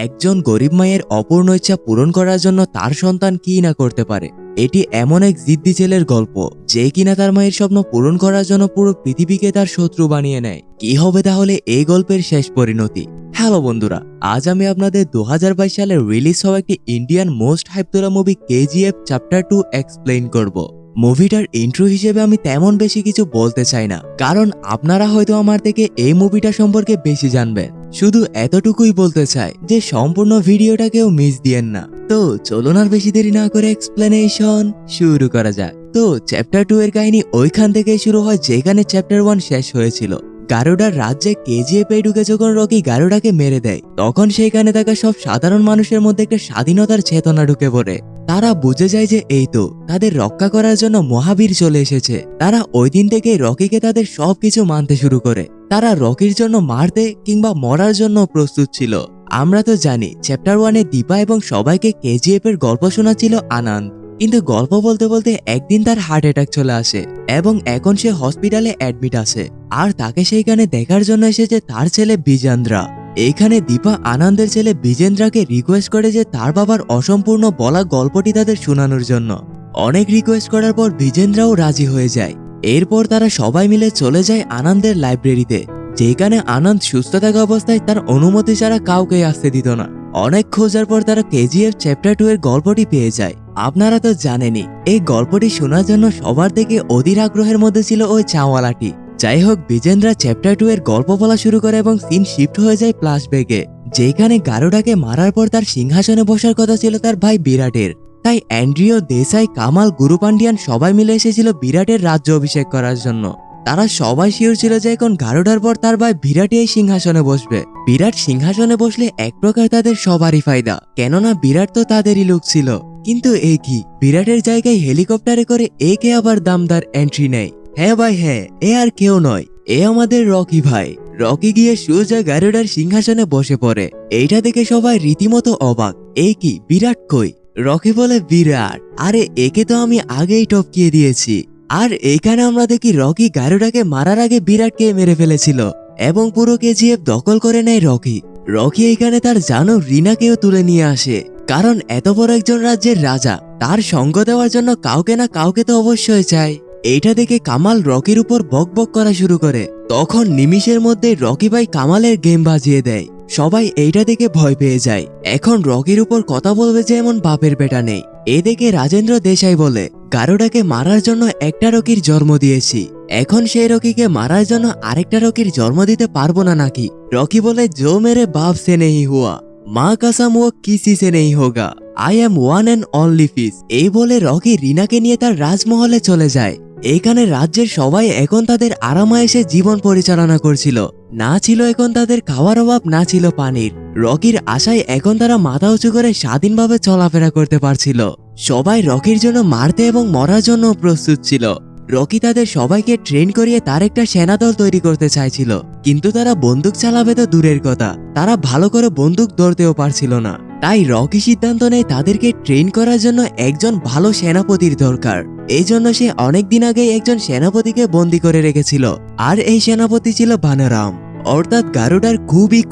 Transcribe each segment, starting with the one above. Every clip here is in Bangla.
একজন গরিব মায়ের অপূর্ণ ইচ্ছা পূরণ করার জন্য তার সন্তান কি না করতে পারে। এটি এমন এক জিদ্দি ছেলের গল্প যে কিনা তার মায়ের স্বপ্ন পূরণ করার জন্য পুরো পৃথিবীকে তার শত্রু বানিয়ে নেয়। কি হবে তাহলে এই গল্পের শেষ পরিণতি? হ্যালো বন্ধুরা, আজ আমি আপনাদের 2022 সালে রিলিজ হওয়া একটি ইন্ডিয়ান মোস্ট হাইপ তোলা মুভি কেজিএফ চ্যাপ্টার 2 এক্সপ্লেইন করব। মুভিটার ইন্ট্রো হিসেবে আমি তেমন বেশি কিছু বলতে চাই না, কারণ আপনারা হয়তো আমার থেকে এই মুভিটা সম্পর্কে বেশি জানবেন। শুধু এতটুকুই বলতে চাই যে সম্পূর্ণ ভিডিওটাকেও মিস দিয়েন না। তো চলুন আর বেশি দেরি না করে এক্সপ্লেনেশন শুরু করা যাক। তো চ্যাপ্টার 2 এর কাহিনী ওইখান থেকেই শুরু হয় যেখানে চ্যাপ্টার 1 শেষ হয়েছিল। গারুডার রাজ্যে কেজিএফ এ ঢুকে যখন রকি গারুডাকে মেরে দেয়, তখন সেইখানে থাকা সব সাধারণ মানুষের মধ্যে একটা স্বাধীনতার চেতনা ঢুকে পড়ে। তারা বুঝে যায় যে এই তো তাদের রক্ষা করার জন্য মহাবীর চলে এসেছে। তারা ওই দিন থেকে রকিকে তাদের সবকিছু মানতে শুরু করে। তারা রকির জন্য মারতে কিংবা মরার জন্য প্রস্তুত ছিল। আমরা তো জানি চ্যাপ্টার 1 এ দীপা এবং সবাইকে কেজিএফ এর গল্প শোনাচ্ছিল আনন্দ, কিন্তু গল্প বলতে বলতে একদিন তার হার্ট অ্যাটাক চলে আসে এবং এখন সে হসপিটালে অ্যাডমিট আছে। আর তাকে সেইখানে দেখার জন্য এসেছে তার ছেলে বিজেন্দ্রা। এইখানে দীপা আনন্দের ছেলে বিজেন্দ্রাকে রিকোয়েস্ট করে যে তার বাবার অসম্পূর্ণ বলা গল্পটি তাদের শোনানোর জন্য। অনেক রিকোয়েস্ট করার পর বিজেন্দ্রাও রাজি হয়ে যায়। এরপর তারা সবাই মিলে চলে যায় আনন্দের লাইব্রেরিতে, যেখানে আনন্দ সুস্থ থাকা অবস্থায় তার অনুমতি ছাড়া কাউকে আসতে দিত না। অনেক খোঁজার পর তারা কেজিএফ চ্যাপ্টার 2 এর গল্পটি পেয়ে যায়। আপনারা তো জানেনই এই গল্পটি শোনার জন্য সবার থেকে অধীর আগ্রহের মধ্যে ছিল ওই চাওয়ালাটি। যাই হোক, বিজেন্দ্রা চ্যাপ্টার 2 এর গল্প বলা শুরু করে এবং সিন শিফট হয়ে যায় ফ্ল্যাশব্যাকে, যেখানে গারুডাকে মারার পর তার সিংহাসনে বসার কথা ছিল তার ভাই বিরাটের। তাই অ্যান্ড্রিও দেসাই, কামাল, গুরু পান্ডিয়ান সবাই মিলে এসেছিল বিরাটের রাজ্য অভিষেক করার জন্য। তারা সবাই শিওর ছিল যে এখন গারুডার পর তার ভাই বিরাটই এই সিংহাসনে বসবে। বিরাট সিংহাসনে বসলে এক প্রকার তাদের সবারই ফায়দা, কেননা বিরাট তো তাদেরই লোক ছিল। কিন্তু এ কি, বিরাটের জায়গায় হেলিকপ্টারে করে একে আবার দামদার এন্ট্রি নেয়। হ্যাঁ ভাই হ্যাঁ, এ আর কেউ নয়, এ আমাদের রকি ভাই। রকি গিয়ে সোজা গারুডার সিংহাসনে বসে পড়ে। এইটা দেখে সবাই রীতিমতো অবাক, এই কি বিরাট কই? রকি বলে, বিরাট, আরে একে তো আমি আগেই টপকিয়ে দিয়েছি। আর এইখানে আমরা দেখি রকি গারুডাকে মারার আগে বিরাটকে মেরে ফেলেছিল এবং পুরো কেজিএফ দখল করে নেয় রকি। রকি এইখানে তার জানো রিনাকেও তুলে নিয়ে আসে, কারণ এত বড় একজন রাজ্যের রাজা, তার সঙ্গ দেওয়ার জন্য কাউকে না কাউকে তো অবশ্যই চায়। এইটা দেখে কামাল রকির উপর বকবক করা শুরু করে। তখন নিমিষের মধ্যে রকি ভাই কামালের গেম বাজিয়ে দেয়। সবাই এইটা দেখে ভয় পেয়ে যায়। এখন রকির উপর কথা বলবে যে এমন বাপের বেটা নেই। এদিকে রাজেন্দ্র দেশাই বলে, গারুডাকে মারার জন্য একটা রকির জন্ম দিয়েছি, এখন সেই রকিকে মারার জন্য আরেকটা রকির জন্ম দিতে পারবো না নাকি? রকি বলে, জো মেরে বাপ সে নেই হুয়া, মা কাসাম ও কিসি সে নেই হোগা, I am one and only fees. এই বলে রকি রিনাকে নিয়ে তার রাজমহলে চলে যায়। এইখানে রাজ্যের সবাই এখন তাদের আরামায়েশে জীবন পরিচালনা করছিল। না ছিল এখন তাদের খাওয়ার অভাব, না ছিল পানির। রকির আশায় এখন তারা মাথা উঁচু করে স্বাধীনভাবে চলাফেরা করতে পারছিল। সবাই রকির জন্য মারতে এবং মরার জন্য প্রস্তুত ছিল। রকি তাদের সবাইকে ট্রেন করিয়ে তার একটা সেনাদল তৈরি করতে চাইছিল, কিন্তু তারা বন্দুক চালাবে তো দূরের কথা, তারা ভালো করে বন্দুক ধরতেও পারছিল না। তাই রকি সিদ্ধান্ত নেয় তাদেরকে ট্রেন করার জন্য একজন ভালো সেনাপতির দরকার। এই জন্য সে অনেকদিন আগেই একজন সেনাপতিকে বন্দী করে রেখেছিল, আর এই সেনাপতি ছিল বানারাম, অর্থাৎ গারুডার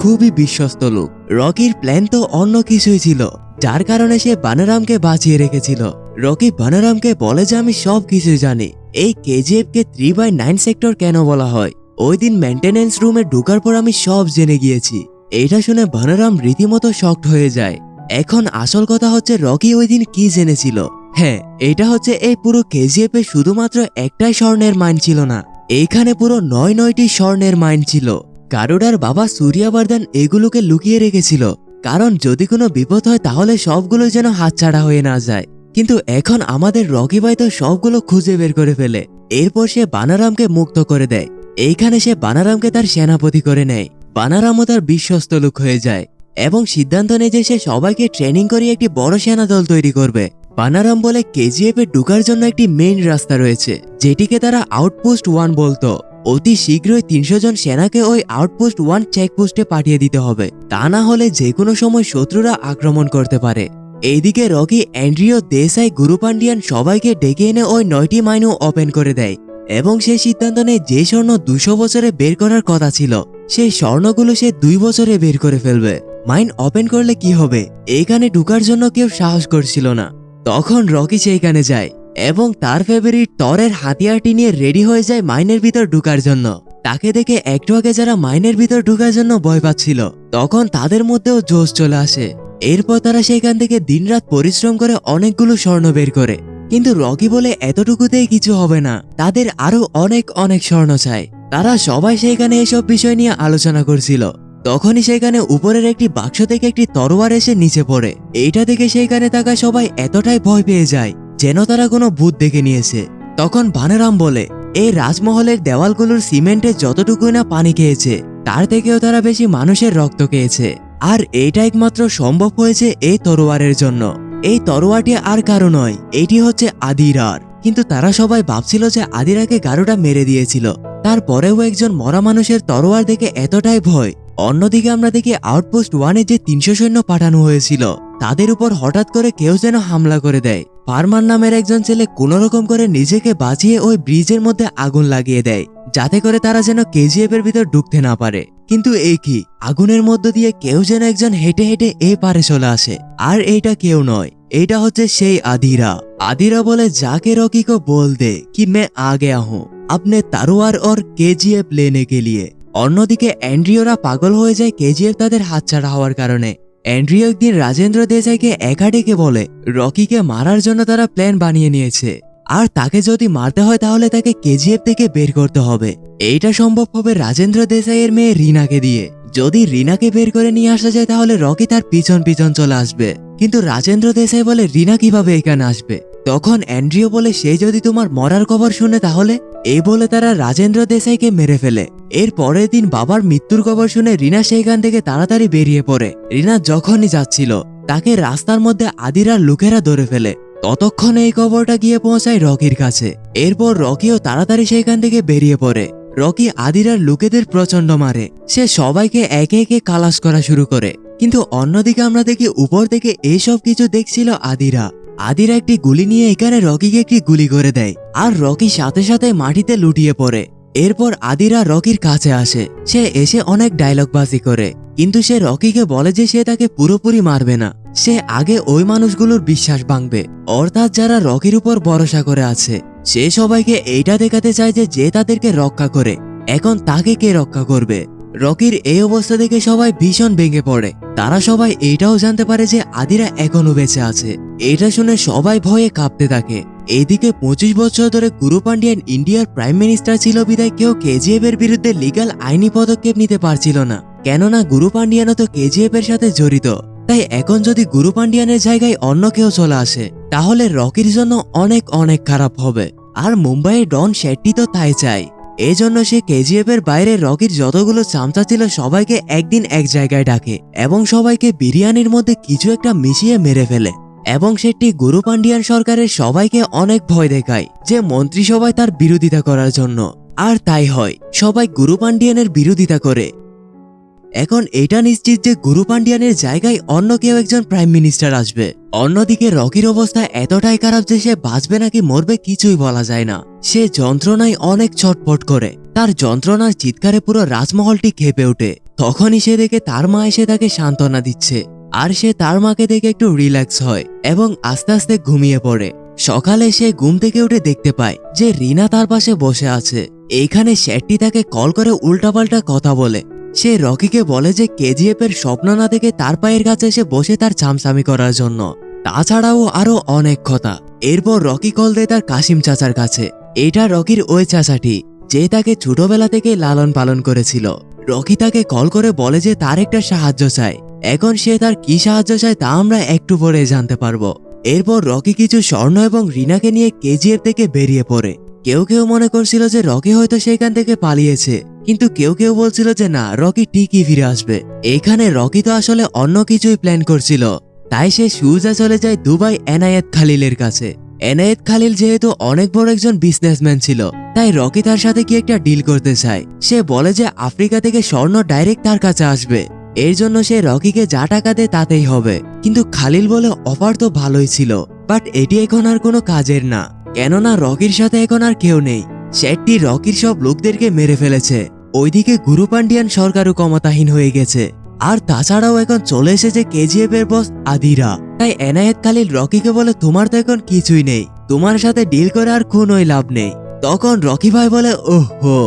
খুবই বিশ্বস্ত লোক। রকির প্ল্যান তো অন্য কিছুই ছিল, যার কারণে সে বানারামকে বাঁচিয়ে রেখেছিল। রকি বানারামকে বলে যে আমি সব কিছু জানি, এই কেজিএফ কে 3/9 সেক্টর কেন বলা হয়, ওই দিন মেইনটেনেন্স রুমে ঢোকার পর আমি সব জেনে গিয়েছি। এইটা শুনে বানারাম রীতিমতো শকড হয়ে যায়। এখন আসল কথা হচ্ছে রকি ওই দিন কি জেনেছিল। হ্যাঁ, এটা হচ্ছে এই পুরো কেজিএফ এ শুধুমাত্র একটাই স্বর্ণের মাইন ছিল না, এইখানে পুরো 9টি স্বর্ণের মাইন ছিল। গারুডার বাবা সূর্যবর্ধন এগুলোকে লুকিয়ে রেখেছিল, কারণ যদি কোনো বিপদ হয় তাহলে সবগুলো যেন হাতছাড়া হয়ে না যায়। কিন্তু এখন আমাদের রকি ভাই তো সবগুলো খুঁজে বের করে ফেলে। এরপর সে বানারামকে মুক্ত করে দেয়। এইখানে সে বানারামকে তার সেনাপতি করে নেয়। বানারামও তার বিশ্বস্ত লোক হয়ে যায় এবং সিদ্ধান্ত নেয় যে সে সবাইকে ট্রেনিং করিয়ে একটি বড় সেনা দল তৈরি করবে। বানারাম বলে কেজিএফ এ ঢোকার জন্য একটি মেইন রাস্তা রয়েছে, যেটিকে তারা আউটপোস্ট 1 বলতো। অতি শীঘ্রই 300 জন সেনাকে ওই আউটপোস্ট 1 চেকপোস্টে পাঠিয়ে দিতে হবে, তা না হলে যে কোনো সময় শত্রুরা আক্রমণ করতে পারে। এইদিকে রকি, অ্যান্ড্রিও দেসাই, গুরু পান্ডিয়ান সবাইকে ডেকে এনে ওই 9টি মাইনও ওপেন করে দেয় এবং সে সিদ্ধান্ত নেয় যে স্বর্ণ 200 বছরে বের করার কথা ছিল, সেই স্বর্ণগুলো সে 2 বছরে বের করে ফেলবে। মাইন ওপেন করলে কি হবে, এইখানে ঢুকার জন্য কেউ সাহস করছিল না। তখন রকি সেইখানে যায় এবং তার ফেভারিট তরের হাতিয়ারটি নিয়ে রেডি হয়ে যায় মাইনের ভিতর ঢুকার জন্য। তাকে দেখে একটু আগে যারা মাইনের ভিতর ঢুকার জন্য ভয় পাচ্ছিল, তখন তাদের মধ্যেও জোশ চলে আসে। এরপর তারা সেখান থেকে দিনরাত পরিশ্রম করে অনেকগুলো স্বর্ণ বের করে। কিন্তু রকি বলে এতটুকুতেই কিছু হবে না, তাদের আরো অনেক অনেক স্বর্ণ চাই। তারা সবাই সেখানে এসব বিষয় নিয়ে আলোচনা করছিল। তখনই সেখানে উপরের একটি বাক্স থেকে একটি তরোয়ার এসে নিচে পড়ে। এইটা দেখে সেখানে থাকা সবাই এতটাই ভয় পেয়ে যায় যেন তারা কোনো ভূত দেখে নিয়েছে। তখন বানারাম বলে, এই রাজমহলের দেওয়ালগুলোর সিমেন্টে যতটুকু না পানি খেয়েছে, তার থেকেও তারা বেশি মানুষের রক্ত খেয়েছে। আর এইটা একমাত্র সম্ভব হয়েছে এই তরোয়ারের জন্য। এই তরোয়ারটি আর কারো নয়, এটি হচ্ছে আদিরার। কিন্তু তারা সবাই ভাবছিল যে আদিরাকে গারুটা মেরে দিয়েছিল। তারপরেও একজন মরা মানুষের তরোয়ার দেখে এতটাই ভয়। অন্যদিকে আমরা দেখি আউটপোস্ট 1-এ যে 300 সৈন্য পাঠানো হয়েছিল, তাদের উপর হঠাৎ করে কেউ যেন হামলা করে দেয়। ফারমান নামের একজন ছেলে কোনোরকম করে নিজেকে বাঁচিয়ে ওই ব্রিজের মধ্যে আগুন লাগিয়ে দেয়, যাতে করে তারা যেন কেজিএফ এর ভিতর ঢুকতে না পারে। কিন্তু এই কি, আগুনের মধ্য দিয়ে কেউ যেন একজন হেঁটে হেঁটে এই পারে চলে আসে। আর এইটা কেউ নয়, এইটা হচ্ছে সেই আদিরা। আদিরা বলে, যাকে রকি কো बोल दे कि मैं आ गया हूं अपने तलवार और केजीएफ लेने के लिए। অন্যদিকে অ্যান্ড্রিওরা পাগল হয়ে যায় কেজিএফ তাদের হাতছাড়া হওয়ার কারণে। অ্যান্ড্রিও একদিন রাজেন্দ্র দেশাইকে একা ডেকে বলে, রকিকে মারার জন্য তারা প্ল্যান বানিয়ে নিয়েছে, আর তাকে যদি মারতে হয় তাহলে তাকে কেজিএফ থেকে বের করতে হবে। এইটা সম্ভব হবে রাজেন্দ্র দেশাইয়ের মেয়ে রিনাকে দিয়ে। যদি রিনাকে বের করে নিয়ে আসা যায় তাহলে রকি তার পিছন পিছন চলে আসবে। কিন্তু রাজেন্দ্র দেশাই বলে, রিনা কিভাবে এখানে আসবে? তখন অ্যান্ড্রিও বলে, সে যদি তোমার মরার খবর শুনে তাহলে। এই বলে তারা রাজেন্দ্র দেশাইকে মেরে ফেলে। এর পরের দিন বাবার মৃত্যুর খবর শুনে রিনা সেইখান থেকে তাড়াতাড়ি বেরিয়ে পড়ে। রিনা যখনই যাচ্ছিল, তাকে রাস্তার মধ্যে আদিরার লোকেরা ধরে ফেলে। ততক্ষণে এই খবরটা গিয়ে পৌঁছায় রকির কাছে। এরপর রকিও তাড়াতাড়ি সেইখান থেকে বেরিয়ে পড়ে। রকি আদিরার লোকেদের প্রচন্ড মারে। সে সবাইকে একে একে খালাস করা শুরু করে। কিন্তু অন্যদিকে আমরা দেখি উপর থেকে এইসব কিছু দেখছিল আদিরা। আদিরা একটি গুলি নিয়ে এখানে রকিকে একটি গুলি করে দেয়, আর রকি সাথে সাথে মাটিতে লুটিয়ে পড়ে। এরপর আদিরা রকির কাছে আসে। সে এসে অনেক ডায়লগবাজি করে, কিন্তু সে রকিকে বলে যে সে তাকে পুরোপুরি মারবে না। সে আগে ওই মানুষগুলোর বিশ্বাস ভাঙবে, অর্থাৎ যারা রকির উপর ভরসা করে আছে। সে সবাইকে এইটা দেখাতে চায় যে যে তাদেরকে রক্ষা করে, এখন তাকে কে রক্ষা করবে। রকির এই অবস্থা দেখে সবাই ভীষণ ভেঙে পড়ে। তারা সবাই এইটাও জানতে পারে যে আদিরা এখনো বেঁচে আছে। এটা শুনে সবাই ভয়ে কাঁপতে থাকে। এইদিকে 25 বছর ধরে গুরু পান্ডিয়ান ইন্ডিয়ার প্রাইম মিনিস্টার ছিল বিদায় কেউ কেজিএফ এর বিরুদ্ধে লিগ্যাল আইনি পদক্ষেপ নিতে পারছিল না, কেননা গুরু পান্ডিয়ানও তো কেজিএফ এর সাথে জড়িত। তাই এখন যদি গুরু পান্ডিয়ানের জায়গায় অন্য কেউ চলে আসে তাহলে রকির জন্য অনেক অনেক খারাপ হবে। আর মুম্বাইয়ের ডন শেট্টি তো তাই চায়। এজন্য সে কেজিএফ এর বাইরে রকির যতগুলো চামচা ছিল সবাইকে একদিন এক জায়গায় ডাকে এবং সবাইকে বিরিয়ানির মধ্যে কিছু একটা মিশিয়ে মেরে ফেলে। এবং সেটি গুরু পান্ডিয়ান সরকারের সবাইকে অনেক ভয় দেখায় যে মন্ত্রিসভায় তার বিরোধিতা করার জন্য। আর তাই হয়, সবাই গুরু পান্ডিয়ানের বিরোধিতা করে। এখন এটা নিশ্চিত যে গুরু পান্ডিয়ানের জায়গায় অন্য কেউ একজন প্রাইম মিনিস্টার আসবে। অন্যদিকে রকির অবস্থা এতটাই খারাপ যে সে বাঁচবে নাকি মরবে কিছুই বলা যায় না। সে যন্ত্রণায় অনেক ছটফট করে। তার যন্ত্রণার চিৎকারে পুরো রাজমহলটি কেঁপে ওঠে। তখনই সে দেখে তার মা এসে তাকে সান্ত্বনা দিচ্ছে, আর সে তার মাকে দেখে একটু রিল্যাক্স হয় এবং আস্তে আস্তে ঘুমিয়ে পড়ে। সকালে সে ঘুম থেকে উঠে দেখতে পায় যে রিনা তার পাশে বসে আছে। এইখানে শেট্টি তাকে কল করে উল্টাপাল্টা কথা বলে। সে রকিকে বলে যে কেজিএফ এর স্বপ্ন না দেখে তার পায়ের কাছে এসে বসে তার চামচামি করার জন্য। তাছাড়াও আরো অনেক কথা। এরপর রকি কল দেয় তার কাশিম চাচার কাছে। এটা রকির ওই চাচাটি যে তাকে ছোটবেলা থেকে লালন পালন করেছিল। রকি তাকে কল করে বলে যে তার একটা সাহায্য চায়। এখন সে তার কি সাহায্য চায় তা আমরা একটু পরে জানতে পারবো। এরপর রকি কিছু স্বর্ণ এবং রিনাকে নিয়ে কেজিএফ থেকে বেরিয়ে পড়ে। কেউ কেউ মনে করছিল যে রকি হয়তো সেখান থেকে পালিয়েছে, কিন্তু কেউ কেউ বলছিল যে না, রকি ঠিকই ফিরে আসবে। এখানে রকি তো আসলে অন্য কিছুই প্ল্যান করছিল। তাই সে সুজা চলে যায় দুবাই এনায়েত খালিলের কাছে। এনায়েত খালিল যেহেতু অনেক বড় একজন বিজনেসম্যান ছিল, তাই রকি তার সাথে কি একটা ডিল করতে চায়। সে বলে যে আফ্রিকা থেকে স্বর্ণ ডাইরেক্ট তার কাছে আসবে, এর জন্য সে রকিকে যা টাকা দেয় তাতেই হবে। কিন্তু খালিল বলে অফার তো ভালোই ছিল, বাট এটি এখন আর কোনো কাজের না, কেননা রকির সাথে এখন আর কেউ নেই। শেট্টি রকির সব লোকদেরকে মেরে ফেলেছে। ওইদিকে গুরু পান্ডিয়ান সরকারও ক্ষমতাহীন হয়ে গেছে। আর তাছাড়াও এখন চলে এসেছে কেজিএফ এর বস আদিরা। তাই এনায়েত খালিল রকিকে বলে তোমার তো এখন কিছুই নেই, তোমার সাথে ডিল করে আর কোনোই লাভ নেই। তখন রকি ভাই বলে ওহো,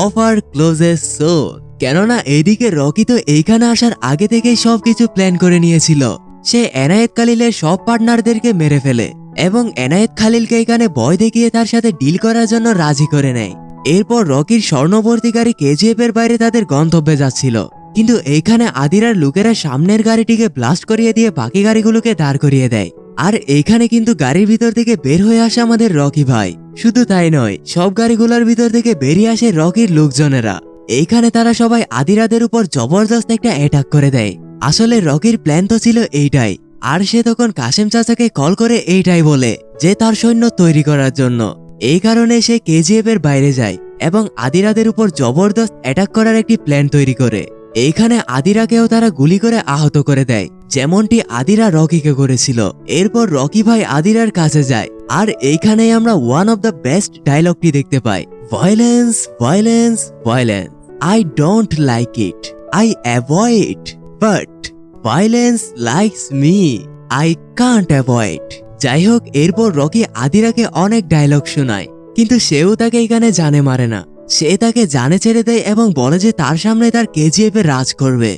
অফার ক্লোজেস সোন। কেননা এইদিকে রকি তো এইখানে আসার আগে থেকেই সবকিছু প্ল্যান করে নিয়েছিল। সে এনায়েত খালিলের সব পার্টনারদেরকে মেরে ফেলে এবং এনায়েত খালিলকে এখানে ভয় দেখিয়ে তার সাথে ডিল করার জন্য রাজি করে নেয়। এরপর রকির স্বর্ণবর্তী গাড়ি কেজিএফ এর বাইরে তাদের গন্তব্যে যাচ্ছিল, কিন্তু এইখানে আদিরার লোকেরা সামনের গাড়িটিকে ব্লাস্ট করিয়ে দিয়ে বাকি গাড়িগুলোকে দাঁড় করিয়ে দেয়। আর এইখানে কিন্তু গাড়ির ভিতর থেকে বের হয়ে আসে আমাদের রকি ভাই। শুধু তাই নয়, সব গাড়িগুলোর ভিতর থেকে বেরিয়ে আসে রকির লোকজনেরা। এইখানে তারা সবাই আদিরাদের উপর জবরদস্ত একটা অ্যাটাক করে দেয়। আসলে রকির প্ল্যান তো ছিল এইটাই, আর সে তখন কাশেম চাচাকে কল করে এইটাই বলে যে তার সৈন্য তৈরি করার জন্য। এই কারণে সে কেজিএফ এর বাইরে যায় এবং আদিরাদের উপর জবরদস্ত অ্যাটাক করার একটি প্ল্যান তৈরি করে। এইখানে আদিরাকেও তারা গুলি করে আহত করে দেয়, যেমনটি আদিরা রকিকে করেছিল। এরপর রকি ভাই আদিরার কাছে যায়, আর এইখানেই আমরা ওয়ান অফ দ্য বেস্ট ডায়লগটি দেখতে পাই, violence violence violence, I don't like it, I avoid, but violence likes me, I can't avoid. যাই হোক, এরপর রকি আদিরাকে অনেক ডায়লগ শোনায়, কিন্তু সেও তাকে এখানে জানে মারে না। সে তাকে জানে ছেড়ে দেয় এবং বলে যে তার সামনে তার কেজিএফ এ রাজ করবে।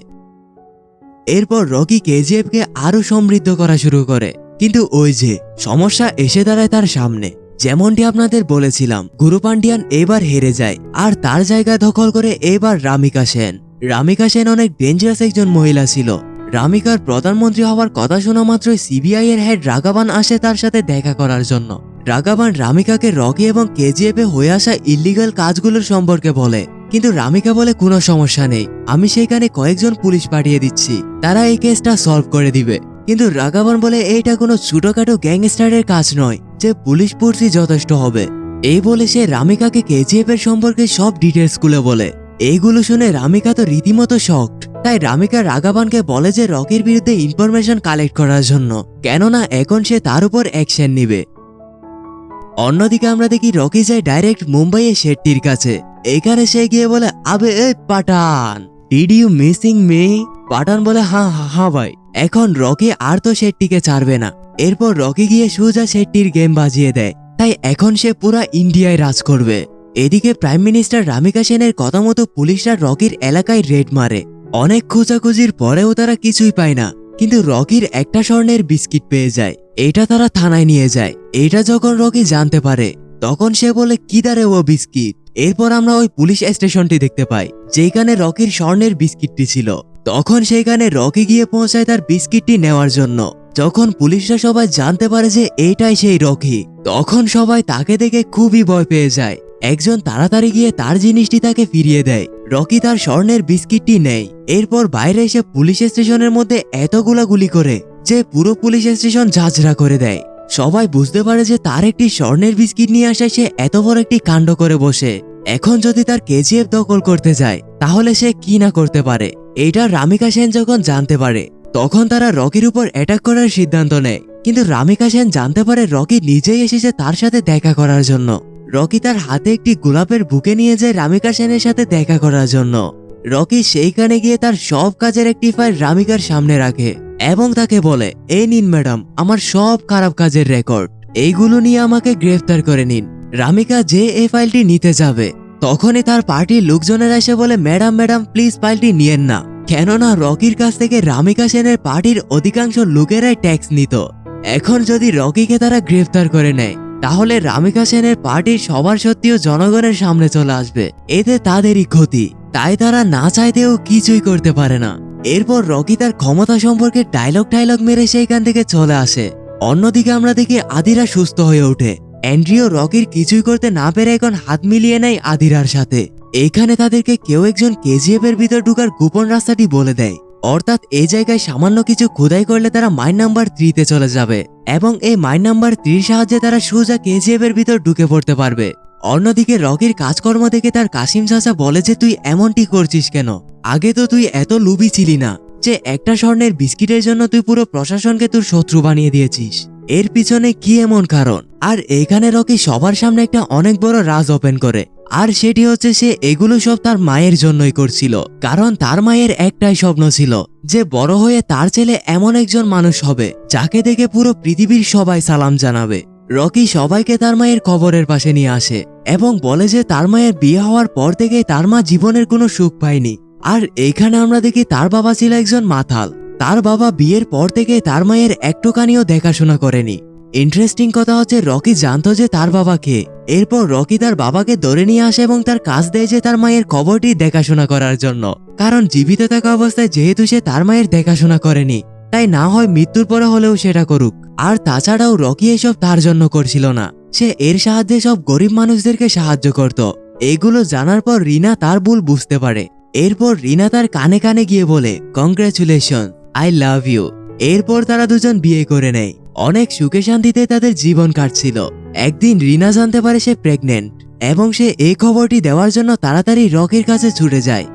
এরপর রকি কেজিএফ কে আরো সমৃদ্ধ করা শুরু করে, কিন্তু ওই যে সমস্যা এসে দাঁড়ায় তার সামনে। যেমনটি আপনাদের বলেছিলাম, গুরু পান্ডিয়ান এবার হেরে যায় আর তার জায়গা দখল করে এবার রামিকা সেন। রামিকা সেন অনেক ডেঞ্জারাস একজন মহিলা ছিল। রামিকার প্রধানমন্ত্রী হওয়ার কথা শোনা মাত্রই সিবিআই এর হেড রাঘাবান আসে তার সাথে দেখা করার জন্য। রাঘাবান রামিকাকে রকি এবং কেজিএফ এ হয়ে আসা ইল্লিগাল কাজগুলোর সম্পর্কে বলে, কিন্তু রামিকা বলে কোনো সমস্যা নেই, আমি সেখানে কয়েকজন পুলিশ পাঠিয়ে দিচ্ছি, তারা এই কেসটা সলভ করে দিবে। কিন্তু রাঘাবান বলে এইটা কোনো ছোটখাটো গ্যাংস্টারের কাজ নয়, যে পুলিশ ফোর্সই যথেষ্ট হবে। এই বলে সে রামিকাকে কেজিএফ এর সম্পর্কে সব ডিটেলস গুলো বলে। এইগুলো শুনে রামিকা তো রীতিমতো শকড। তাই রামিকা রাঘাবানকে বলে যে রকির বিরুদ্ধে ইনফরমেশন কালেক্ট করার জন্য, কেননা এখন সে তার উপর অ্যাকশন নিবে। অন্যদিকে আমরা দেখি রকি যায় ডাইরেক্ট মুম্বাইয়ের শেট্টির কাছে। এখানে সে গিয়ে বলে, আবে এই পাঠান, ডিড ইউ মিসিং মি? পাঠান বলে, হ্যাঁ হ্যাঁ ভাই। এখন রকি আর তো শেট্টিকে ছাড়বে না। এরপর রকি গিয়ে সোজা শেট্টির গেম বাজিয়ে দেয়। তাই এখন সে পুরা ইন্ডিয়ায় রাজ করবে। এদিকে প্রাইম মিনিস্টার রামিকা সেনের কথা মতো পুলিশরা রকির এলাকায় রেড মারে। অনেক খোঁজাখুঁজির পরেও তারা কিছুই পায় না, কিন্তু রকির একটা স্বর্ণের বিস্কিট পেয়ে যায়। এটা তারা থানায় নিয়ে যায়। এটা যখন রকি জানতে পারে, তখন সে বলে, কি দারে ও বিস্কিট? এরপর আমরা ওই পুলিশ স্টেশনটি দেখতে পাই, যেখানে রকির স্বর্ণের বিস্কিটটি ছিল। তখন সেখানে রকি গিয়ে পৌঁছায় তার বিস্কিটটি নেওয়ার জন্য। যখন পুলিশরা সবাই জানতে পারে যে এইটাই সেই রকি, তখন সবাই তাকে দেখে খুবই ভয় পেয়ে যায়। একজন তাড়াতাড়ি গিয়ে তার জিনিসটি তাকে ফিরিয়ে দেয়। রকি তার স্বর্ণের বিস্কিটটি নেয়। এরপর বাইরে এসে পুলিশ স্টেশনের মধ্যে এতগুলা গুলি করে যে পুরো পুলিশ স্টেশন ঝাঁঝরা করে দেয়। সবাই বুঝতে পারে যে তার একটি স্বর্ণের বিস্কিট নিয়ে আসায় সে এত বড় একটি কাণ্ড করে বসে। এখন যদি তার কেজিএফ দখল করতে যায়, তাহলে সে কি না করতে পারে। এটা রামিকা সেন যখন জানতে পারে, তখন তারা রকির উপর অ্যাটাক করার সিদ্ধান্ত নেয়। কিন্তু রামিকা সেন জানতে পারে রকি নিজেই এসেছে তার সাথে দেখা করার জন্য। রকি তার হাতে একটি গোলাপের বুকে নিয়ে যায় রামিকা সেনের সাথে দেখা করার জন্য। রকি সেইখানে গিয়ে তার সব কাজের একটি ফাইল রামিকার সামনে রাখে এবং তাকে বলে, এই নিন ম্যাডাম, আমার সব খারাপ কাজের রেকর্ড, এইগুলো নিয়ে আমাকে গ্রেফতার করে নিন। রামিকা যে এই ফাইলটি নিতে যাবে, তখনই তার পার্টির লোকজনেরা এসে বলে, ম্যাডাম ম্যাডাম প্লিজ ফাইলটি নিয়েন না, কেননা রকির কাছ থেকে রামিকা সেনের পার্টির অধিকাংশ লোকেরাই ট্যাক্স নিত। এখন যদি রকিকে তারা গ্রেফতার করে নেয়, তাহলে রামিকা সেনের পার্টির সবার সত্যিও জনগণের সামনে চলে আসবে, এতে তাদেরই ক্ষতি। তাই তারা না চাইতেও কিছুই করতে পারে না। এরপর রকি তার ক্ষমতা সম্পর্কে ডায়লগ মেরে সেইখান থেকে চলে আসে। অন্যদিকে আমরা দেখি আদিরা সুস্থ হয়ে ওঠে। অ্যান্ড্রিও রকির কিছুই করতে না পেরে এখন হাত মিলিয়ে নেয় আদিরার সাথে। এইখানে তাদেরকে কেউ একজন কেজিএফ এর ভিতর ঢুকার গোপন রাস্তাটি বলে দেয়, অর্থাৎ এই জায়গায় সামান্য কিছু খোদাই করলে তারা মাইন নাম্বার 3 তে চলে যাবে এবং এই মাইন নাম্বার 3 সাহায্যে তারা সোজা কেজিএফ এর ভিতর ঢুকে পড়তে পারবে। অন্যদিকে রকির কাজকর্ম দেখে তার কাসিম চাচা বলে যে, তুই এমনটি করছিস কেন? আগে তো তুই এত লুবি ছিলি না যে একটা স্বর্ণের বিস্কিটের জন্য তুই পুরো প্রশাসনকে তোর শত্রু বানিয়ে দিয়েছিস। এর পিছনে কি এমন কারণ? আর এইখানে রকি সবার সামনে একটা অনেক বড় রাজ ওপেন করে। আর সেটি হচ্ছে সে এগুলো সব তার মায়ের জন্যই করছিল, কারণ তার মায়ের একটাই স্বপ্ন ছিল যে বড় হয়ে তার ছেলে এমন একজন মানুষ হবে যাকে দেখে পুরো পৃথিবীর সবাই সালাম জানাবে। রকি সবাইকে তার মায়ের কবরের পাশে নিয়ে আসে এবং বলে যে তার মায়ের বিয়ে হওয়ার পর থেকেই তার মা জীবনের কোনো সুখ পায়নি। আর এইখানে আমরা দেখি তার বাবা ছিল একজন মাতাল। তার বাবা বিয়ের পর থেকে তার মায়ের একটুখানিও দেখাশোনা করেনি। ইন্টারেস্টিং কথা হচ্ছে রকি জানতো যে তার বাবা কে। এরপর রকি তার বাবাকে ধরে নিয়ে আসে এবং তার কাজ দেয় যে তার মায়ের কবরটি দেখাশোনা করার জন্য, কারণ জীবিত থাকা অবস্থায় যেহেতু সে তার মায়ের দেখাশোনা করেনি, তাই না হয় মৃত্যুর পরে হলেও সেটা করুক। আর তাছাড়াও রকি এসব তার জন্য করছিল না, সে এর সাহায্যে সব গরিব মানুষদেরকে সাহায্য করত। এগুলো জানার পর রিনা তার ভুল বুঝতে পারে। এরপর রিনা তার কানে কানে গিয়ে বলে, কংগ্রাচুলেশন, আই লাভ ইউ। এরপর তারা দুজন বিয়ে করে নেয়। অনেক সুখে শান্তিতে তাদের জীবন কাটছিল। একদিন রিনা জানতে পারে সে প্রেগনেন্ট এবং সে এই খবরটি দেওয়ার জন্য তাড়াতাড়ি রকির কাছে ছুটে যায়।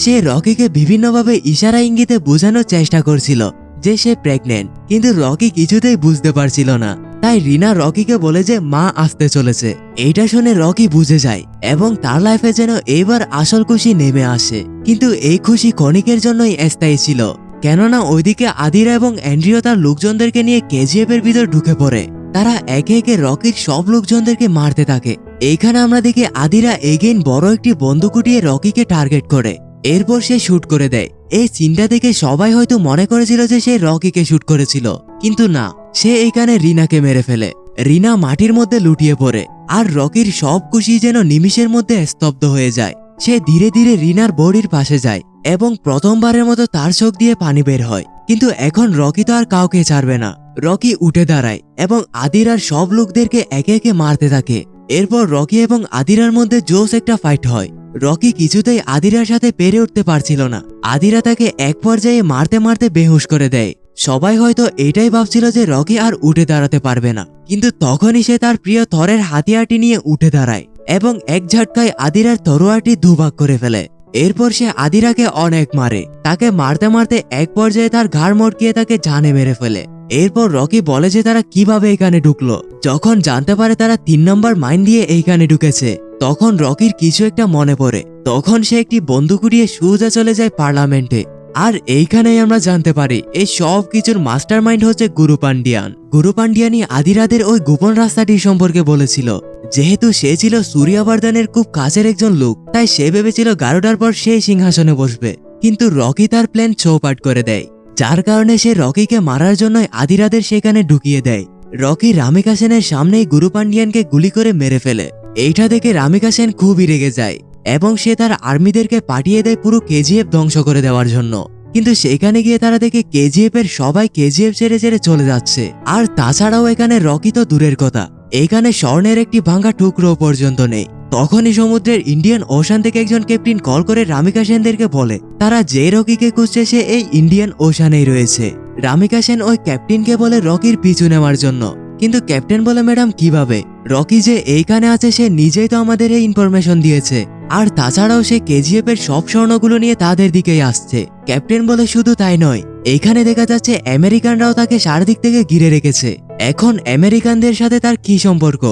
সে রকিকে বিভিন্নভাবে ইশারা ইঙ্গিতে বোঝানোর চেষ্টা করছিল যে সে প্রেগনেন্ট, কিন্তু রকি কিছুতেই বুঝতে পারছিল না। তাই রিনা রকিকে বলে যে মা আসতে চলেছে। এইটা শুনে রকি বুঝে যায় এবং তার লাইফে যেন এবার আসল খুশি নেমে আসে। কিন্তু এই খুশি ক্ষণিকের জন্যই স্থায়ী ছিল, কেননা ওইদিকে আদিরা এবং অ্যান্ড্রিও তার লোকজনদেরকে নিয়ে কেজিএফ এর ভিতর ঢুকে পড়ে। তারা একে একে রকির সব লোকজনদেরকে মারতে থাকে। এইখানে আমরা দেখি আদিরা এগেইন বড় একটি বন্দুক উঠিয়ে রকিকে টার্গেট করে। এরপর সে শুট করে দেয়। এই সিনটা দেখে সবাই হয়তো মনে করেছিল যে সে রকিকে শুট করেছিল, কিন্তু না, সে এইখানে রিনাকে মেরে ফেলে। রিনা মাটির মধ্যে লুটিয়ে পড়ে আর রকির সব খুশি যেন নিমিষের মধ্যে স্তব্ধ হয়ে যায়। সে ধীরে ধীরে রিনার বডির পাশে যায় এবং প্রথমবারের মতো তার চোখ দিয়ে পানি বের হয়। কিন্তু এখন রকি তো আর কাউকে ছাড়বে না। রকি উঠে দাঁড়ায় এবং আদিরার সব লোকদেরকে একে একে মারতে থাকে। এরপর রকি এবং আদিরার মধ্যে জোস একটা ফাইট হয়। রকি কিছুতেই আদিরার সাথে পেরে উঠতে পারছিল না। আদিরা তাকে এক পর্যায়ে মারতে মারতে বেহুশ করে দেয়। সবাই হয়তো এটাই ভাবছিল যে রকি আর উঠে দাঁড়াতে পারবে না, কিন্তু তখনই সে তার প্রিয় থরের হাতিয়ারটি নিয়ে উঠে দাঁড়ায় এবং এক ঝটকায় আদিরার তরোয়ারটি দুভাগ করে ফেলে। এরপর সে আদিরাকে অনেক মারে। তাকে মারতে মারতে এক পর্যায়ে তার ঘাড় মটকিয়ে তাকে জানে মেরে ফেলে। এরপর রকি বলে যে তারা কিভাবে এখানে ঢুকলো। যখন জানতে পারে তারা 3 নম্বর মাইন দিয়ে এইখানে ঢুকেছে, তখন রকির কিছু একটা মনে পড়ে। তখন সে একটি বন্দুক উড়িয়ে সোজা চলে যায় পার্লামেন্টে। আর এইখানেই আমরা জানতে পারি এই সব কিছুর মাস্টার মাইন্ড হচ্ছে গুরু পান্ডিয়ান। গুরু পান্ডিয়ানই আদিরাদের ওই গোপন রাস্তাটি সম্পর্কে বলেছিল। যেহেতু সে ছিল সূর্যবর্ধনের খুব কাছের একজন লোক, তাই সে ভেবেছিল গারুডার পর সেই সিংহাসনে বসবে, কিন্তু রকি তার প্ল্যান চৌপাট করে দেয়। যার কারণে সে রকিকে মারার জন্যই আদিরাদের সেখানে ঢুকিয়ে দেয়। রকি রামিকা সেনের সামনেই গুরু পান্ডিয়ানকে গুলি করে মেরে ফেলে। এইটা দেখে রামিকা সেন খুবই রেগে যায় এবং সে তার আর্মিদেরকে পাঠিয়ে দেয় পুরো কেজিএফ ধ্বংস করে দেওয়ার জন্য। কিন্তু সেখানে গিয়ে তারা দেখে কেজিএফ এর সবাই কেজিএফ ছেড়ে ছেড়ে চলে যাচ্ছে। আর তাছাড়াও এখানে রকি তো দূরের কথা, এখানে স্বর্ণের একটি ভাঙা টুকরো পর্যন্ত নেই। তখনই সমুদ্রের ইন্ডিয়ান ওশান থেকে একজন ক্যাপ্টেন কল করে রামিকা সেনদেরকে বলে তারা যে রকিকে খুঁজছে সে এই ইন্ডিয়ান ওশানেই রয়েছে। রামিকা সেন ওই ক্যাপ্টেনকে বলে রকির পিছু নেওয়ার জন্য, কিন্তু ক্যাপ্টেন বলে ম্যাডাম কিভাবে, রকি যে এইখানে আছে সে নিজেই তো আমাদের এই ইনফরমেশন দিয়েছে, আর তাছাড়াও সে কেজিএফ এর সব স্বর্ণগুলো নিয়ে তাদের দিকেই আসছে। ক্যাপ্টেন বলে শুধু তাই নয়, এইখানে দেখা যাচ্ছে আমেরিকানরাও তাকে চারদিক থেকে ঘিরে রেখেছে। এখন আমেরিকানদের সাথে তার কি সম্পর্ক?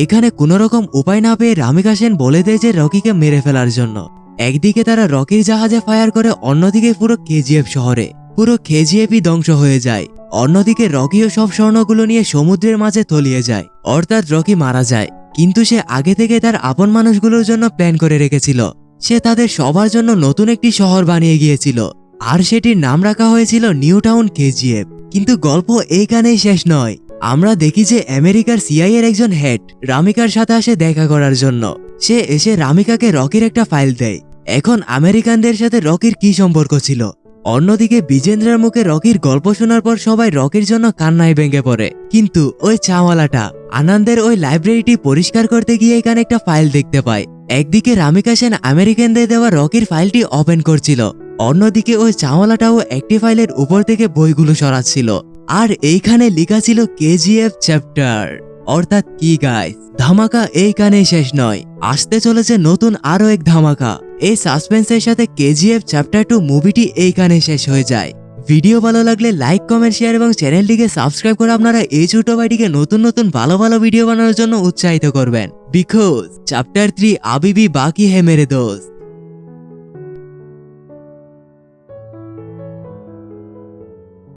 এইখানে কোনো রকম উপায় না পেয়ে রামিকা সেন বলে দেয় যে রকিকে মেরে ফেলার জন্য। একদিকে তারা রকির জাহাজে ফায়ার করে, অন্যদিকে পুরো কেজিএফ শহরে পুরো কেজিএফই ধ্বংস হয়ে যায়। অন্যদিকে রকিও সব স্বর্ণগুলো নিয়ে সমুদ্রের মাঝে তলিয়ে যায়, অর্থাৎ রকি মারা যায়। কিন্তু সে আগে থেকে তার আপন মানুষগুলোর জন্য প্ল্যান করে রেখেছিল। সে তাদের সবার জন্য নতুন একটি শহর বানিয়ে গিয়েছিল, আর সেটির নাম রাখা হয়েছিল নিউ টাউন কেজিএফ। কিন্তু গল্প এইখানেই শেষ নয়। আমরা দেখি যে আমেরিকার সিআইএ এর একজন হেড রামিকার সাথে আসে দেখা করার জন্য। সে এসে রামিকাকে রকির একটা ফাইল দেয়। এখন আমেরিকানদের সাথে রকির কি সম্পর্ক ছিল? অন্যদিকে বিজেন্দ্রের মুখে রকির গল্প শোনার পর সবাই রকির জন্য কান্নায় ভেঙে পড়ে। কিন্তু ওই চাওয়ালাটা আনন্দের ওই লাইব্রেরিটি পরিষ্কার করতে গিয়ে এখানে একটা ফাইল দেখতে পায়। একদিকে রামিকা সেন আমেরিকানদের দেওয়া রকির ফাইলটি ওপেন করছিল, অন্যদিকে ওই চাওয়ালাটাও একটি ফাইলের উপর থেকে বইগুলো সরাচ্ছিল। আর এইখানে লেখা ছিল কেজিএফ চ্যাপ্টার। অর্থাৎ কি গাইস, ধামাকা এইখানে শেষ নয়, আসতে চলেছে নতুন আরো এক ধামাকা। এই সাসপেন্সের সাথে কেজিএফ চ্যাপ্টার 2 মুভিটি এইখানে শেষ হয়ে যায়। ভিডিও ভালো লাগলে লাইক কমেন্ট শেয়ার এবং চ্যানেলটিকে সাবস্ক্রাইব করে আপনারা এই ছোট ভাইটিকে নতুন নতুন ভালো ভালো ভিডিও বানানোর জন্য উৎসাহিত করবেন। বিকজ চ্যাপ্টার 3 আবি भी बाकी है मेरे दोस्त।